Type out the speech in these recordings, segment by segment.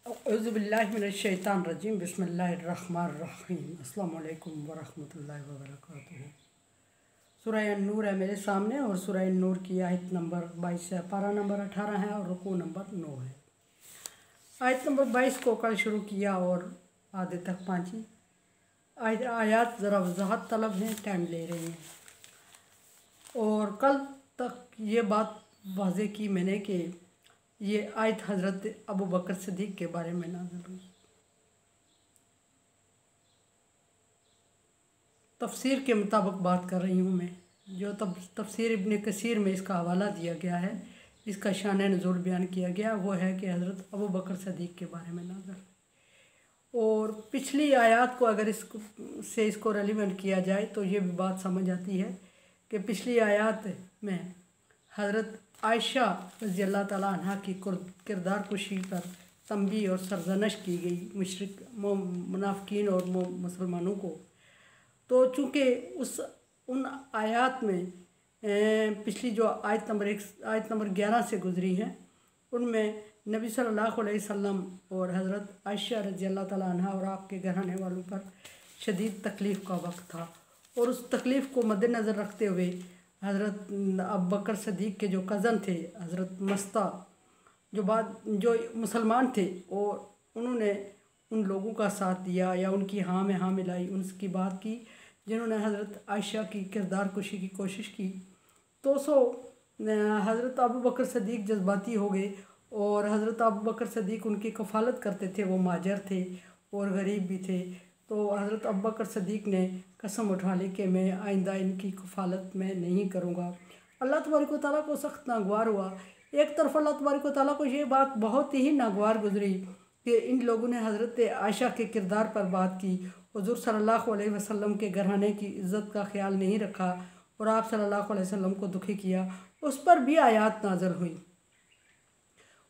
औज़ुबिल्लाहिमिनश्शैतानिर्रजीम बिस्मिल्लाहिर्रहमानिर्रहीम अस्सलामु अलैकुम वरहमतुल्लाहि वबरकातुहू। सूरह नूर है मेरे सामने और सूरह नूर की आयत नंबर 22 है, पारा नंबर 18 है और रुकू नंबर 9 है। आयत नंबर 22 को कल शुरू किया और आधे तक पहुँची। आयत ज़रा वजाहत तलब है, टाइम ले रही हैं। और कल तक ये बात वाज़े की मैंने कि ये आयत हज़रत अबू बकर सिद्दीक़ के बारे में नाज़िल हुई। तफसीर के मुताबिक बात कर रही हूँ मैं, जो तफसीर इब्न कसीर में इसका हवाला दिया गया है, इसका शान नुज़ूल बयान किया गया, वो है कि हज़रत अबू बकर सिद्दीक़ के बारे में नाज़िल। और पिछली आयत को अगर इसको रेलिवेंट किया जाए तो ये भी बात समझ आती है कि पिछली आयत में हज़रत आयशा रज़ी अल्लाह ताला अन्हा की किरदार कुशी पर तंबी और सरजनश की गई मुशरिक मुनाफिकीन और मुसलमानों को। तो चूँकि उन आयत में पिछली जो आयत नंबर 11 से गुज़री हैं, उनमें नबी सल्लल्लाहु अलैहि वसल्लम और हज़रत आयशा रज़ी अल्लाह ताला अन्हा और आपके घराने वालों पर शदीद तकलीफ़ का वक्त था। और उस तकलीफ़ को मद्देनज़र रखते हुए हज़रत अबू बकर सिद्दीक़ के जो कज़न थे हज़रत मस्ता, जो मुसलमान थे, और उन्होंने उन लोगों का साथ दिया या उनकी हाँ में हाँ मिलाई, उनकी बात की जिन्होंने हज़रत आयशा की किरदार कुशी की कोशिश की। तो हज़रत अबू बकर सिद्दीक़ जज्बाती हो गए और हज़रत अबू बकर सिद्दीक़ उनकी कफ़ालत करते थे। वो माजर थे और गरीब भी थे। तो हज़रत अबू बकर सिद्दीक़ ने कसम उठा ली कि मैं आइंदा इनकी कफ़ालत में नहीं करूँगा। अल्लाह तबारक व तआला को सख्त नागवार हुआ। एक तरफ अल्लाह तबारक व तआला को ये बात बहुत ही नागवार गुजरी कि इन लोगों ने हज़रत आयशा के किरदार पर बात की, हुज़ूर सल्लल्लाहु अलैहि वसल्लम के घराने की इज़्ज़त का ख्याल नहीं रखा और आप सल्लल्लाहु अलैहि वसल्लम को दुखी किया। उस पर भी आयत नाज़िल हुई।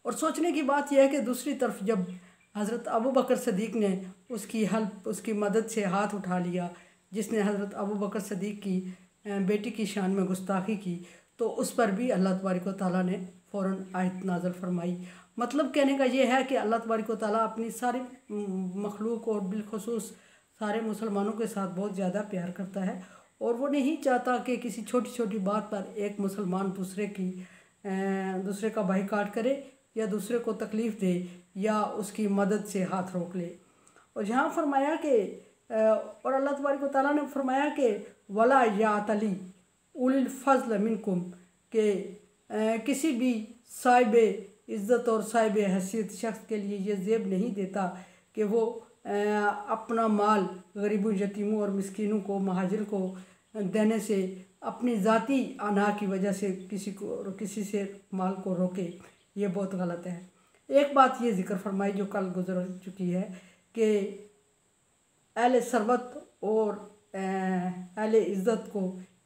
और सोचने की बात यह है कि दूसरी तरफ जब हज़रत अबू बकर सिद्दीक़ ने उसकी मदद से हाथ उठा लिया, जिसने हज़रत अबू बकर सिद्दीक़ की बेटी की शान में गुस्ताखी की, तो उस पर भी अल्लाह तबारक व तआला ने फ़ौरन आयत नाज़िल फरमाई। मतलब कहने का ये है कि अल्लाह तबारक व तआला अपनी सारी मखलूक और बिलखुसूस सारे मुसलमानों के साथ बहुत ज़्यादा प्यार करता है और वो नहीं चाहता कि किसी छोटी छोटी बात पर एक मुसलमान दूसरे का बाइकाट करे या दूसरे को तकलीफ़ दे या उसकी मदद से हाथ रोक ले। और यहाँ फरमाया कि और अल्लाह तबारक व तआला ने फरमाया कि वला यातली उलिल फ़ज़्ल मिनकुम, के किसी भी साहिब इज़्ज़त और साहिब हैसियत शख्स के लिए ये ज़ेब नहीं देता कि वो अपना माल गरीबों, यतीमों और मिस्कीनों को, महाजिर को देने से अपनी ज़ाती अना की वजह से किसी से माल को रोके। ये बहुत गलत है। एक बात ये ज़िक्र फरमाई जो कल गुजर चुकी है कि अहले सरबत और अहले इज़्ज़त को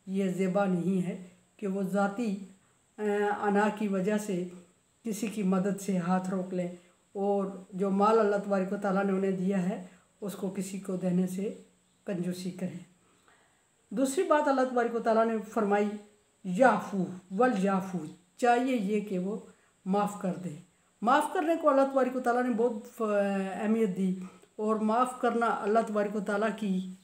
ये ज़ेबा नहीं है कि वो ज़ाती अना की वजह से किसी की मदद से हाथ रोक लें और जो माल अल्लाह तबारक व तआला ने उन्हें दिया है उसको किसी को देने से कंजूसी करें। दूसरी बात अल्लाह तबारक व तआला ने फरमाई याफ़ू वल याफ़ू, चाहिए ये कि वो माफ़ कर दे। माफ़ करने को अल्लाह तबारक व तआला ने बहुत अहमियत दी और माफ़ करना अल्लाह तबारक व तआला की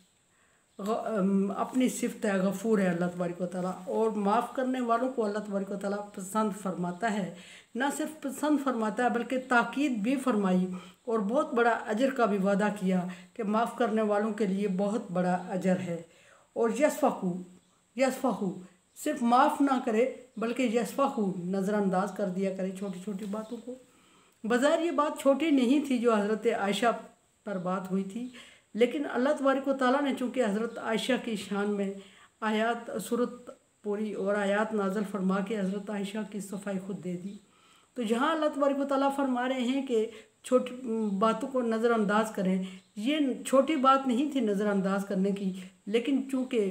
अपनी सिफ़त है, गफ़ूर है अल्लाह तबारक व तआला। और माफ़ करने वालों को अल्लाह तबारक व तआला पसंद फरमाता है। ना सिर्फ पसंद फरमाता है बल्कि ताकीद भी फरमाई और बहुत बड़ा अजर का भी वादा किया कि माफ़ करने वालों के लिए बहुत बड़ा अजर है। और यस्फ़हू सिर्फ माफ़ ना करे बल्कि यस्फ़हू नज़रअंदाज कर दिया करे छोटी छोटी बातों को। बज़ाहिर ये बात छोटी नहीं थी जो हज़रत आयशा पर बात हुई थी, लेकिन अल्लाह तबारक व तआला ने चूँकि हज़रत आयशा की शान में सूरत पूरी और आयत नाज़िल फरमा के हज़रत आयशा की सफाई खुद दे दी। तो यहाँ अल्लाह तबारक व तआला फरमा रहे हैं कि छोटी बातों को नज़रअंदाज करें। ये छोटी बात नहीं थी नज़रअंदाज करने की, लेकिन चूँकि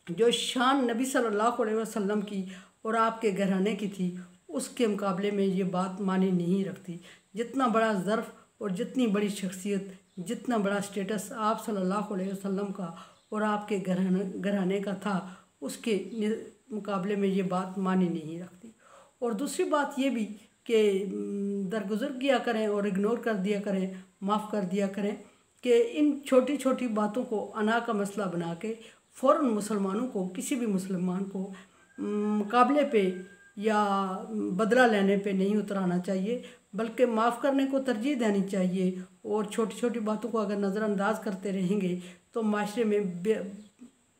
जो शान नबी सल्लल्लाहु अलैहि वसल्लम की और आपके घराने की थी उसके मुकाबले में ये बात मानी नहीं रखती। जितना बड़ा ज़र्फ़ और जितनी बड़ी शख्सियत, जितना बड़ा स्टेटस आप सल्लल्लाहु अलैहि वसल्लम का और आपके घराने का था, उसके मुकाबले में ये बात मानी नहीं रखती। और दूसरी बात ये भी कि दरगुजर किया करें और इग्नोर कर दिया करें, माफ़ कर दिया करें कि इन छोटी छोटी बातों को अना का मसला बना के फ़ौरन मुसलमानों को, किसी भी मुसलमान को मुकाबले पे या बदला लेने पे नहीं उतराना चाहिए, बल्कि माफ़ करने को तरजीह देनी चाहिए। और छोटी छोटी बातों को अगर नज़रअंदाज करते रहेंगे तो माशरे में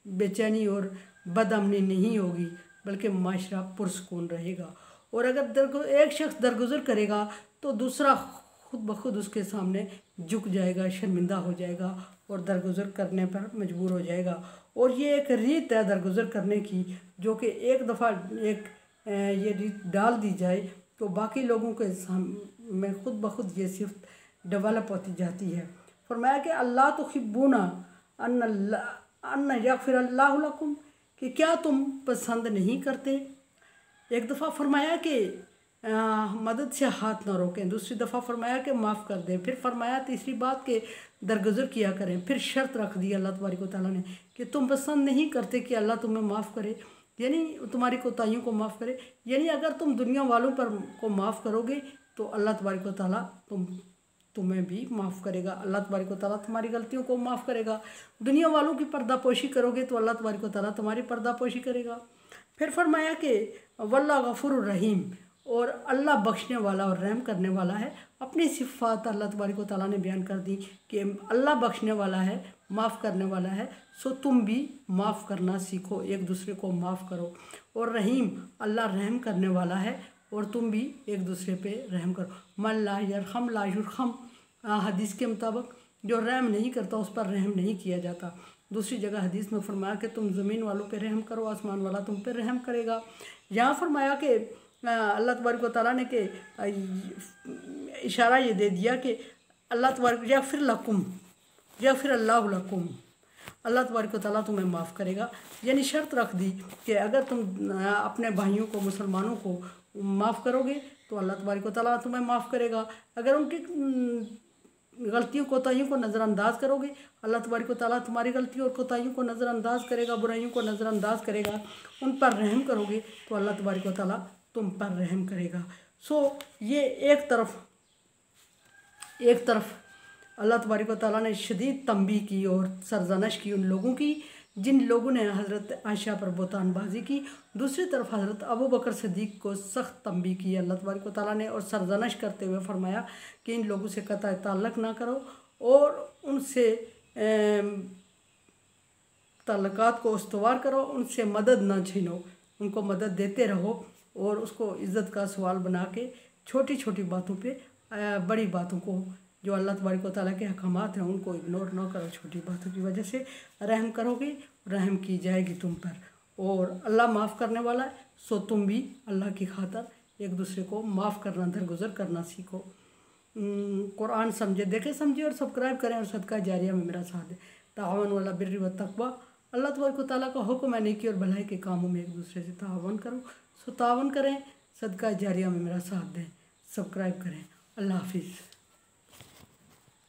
बेचैनी और बदअमनी नहीं होगी, बल्कि माशरा पुरसकून रहेगा। और अगर एक शख्स दरगुजर करेगा तो दूसरा खुद ब खुद उसके सामने झुक जाएगा, शर्मिंदा हो जाएगा और दरगुजर करने पर मजबूर हो जाएगा। और ये एक रीत है दरगुजर करने की, जो कि एक दफ़ा ये रीत डाल दी जाए तो बाकी लोगों के में खुद ब खुद ये सिर्फ डेवलप होती जाती है। फरमाया कि अल्लाह तो हिब्बूना अन्ना यग़फिर अल्लाहु लकुम, कि क्या तुम पसंद नहीं करते। एक दफ़ा फरमाया कि मदद से हाथ ना रोकें, दूसरी दफ़ा फरमाया कि माफ़ कर दें, फिर फरमाया तीसरी बात कि दरगुजर किया करें। फिर शर्त रख दी अल्लाह तबारक व तआला ने कि तुम पसंद नहीं करते कि अल्लाह तुम्हें माफ़ करे, यानी तुम्हारी कोताहियों को माफ़ करे। यानी अगर तुम दुनिया वालों पर को माफ़ करोगे तो अल्लाह तबारक व तआला तुम्हें भी माफ़ करेगा। अल्लाह तबारक व तआला तुम्हारी गलतियों को माफ़ करेगा। दुनिया वालों की पर्दापोशी करोगे तो अल्लाह तबारक व तआला तुम्हारी पर्दापोशी करेगा। फिर फरमाया कि वल्लाह गफूरुर रहीम, और अल्लाह बख्शने वाला और रहम करने वाला है। अपनी सिफ़ात अल्लाह तबारक व तआला ने बयान कर दी कि अल्लाह बख्शने वाला है, माफ़ करने वाला है, सो तुम भी माफ़ करना सीखो, एक दूसरे को माफ़ करो। और रहीम, अल्लाह रहम करने वाला है और तुम भी एक दूसरे पे रहम करो। मन ला यरहम ला युरहम, हदीस के मुताबिक जो रहम नहीं करता उस पर रहम नहीं किया जाता। दूसरी जगह हदीस में फरमाया कि तुम ज़मीन वालों पे रहम करो, आसमान वाला तुम पे रहम करेगा। यहाँ फरमाया कि अल्लाह तबारक व तआला ने के इशारा ये दे दिया कि अल्लाह तबारक यग़फिर लकुम यग़फिर अल्लाहु लकुम, अल्लाह तबारक व तआला तुम्हें माफ़ करेगा। यानी शर्त रख दी कि अगर तुम अपने भाइयों को, मुसलमानों को माफ़ करोगे तो अल्लाह तबारक व तआला तुम्हें माफ़ करेगा। अगर उनकी गलतियों कोताहियों को नज़रअंदाज करोगे, अल्लाह तबारक व तआला तुम्हारी गलतियों और कोताहियों को नज़रअंदाज करेगा, बुराइयों को नज़रअंदाज करेगा। उन पर रहम करोगे तो अल्लाह तबारक व तआला तुम पर रहम करेगा। सो ये एक तरफ अल्लाह तबारक व तआला ने शदीद तंबीह की और सरजनश की उन लोगों की जिन लोगों ने हज़रत आयशा पर बोतानबाजी की। दूसरी तरफ हज़रत अबू बकर सिद्दीक़ को सख्त तंबीह की अल्लाह तबारक व तआला ने और सरजनश करते हुए फरमाया कि इन लोगों से कतई ताल्लुक़ ना करो और उनसे ताल्लुकात को उस्तवार करो, उनसे मदद ना छीनो, उनको मदद देते रहो और उसको इज़्ज़त का सवाल बना के छोटी छोटी बातों पे बड़ी बातों को जो अल्लाह तबारक व तआला के अहकामात हैं उनको इग्नोर ना करो। छोटी बातों की वजह से रहम करोगे, रहम की जाएगी तुम पर। और अल्लाह माफ़ करने वाला है, सो तुम भी अल्लाह की खातिर एक दूसरे को माफ़ करना, दरगुजर करना सीखो। कुरान समझे, देखे समझे और सब्सक्राइब करें और सदका जारिया में मेरा साथ दें। ताअवनु अला बिर्रि व तक़वा, अल्लाह तबारक व तआला का हुक्म है नेकी और भलाई के कामों में एक दूसरे से ताअवुन करो। सो ताअवुन करें, सदका जारिया में मेरा साथ दें, सब्सक्राइब करें। अल्लाह हाफिज़।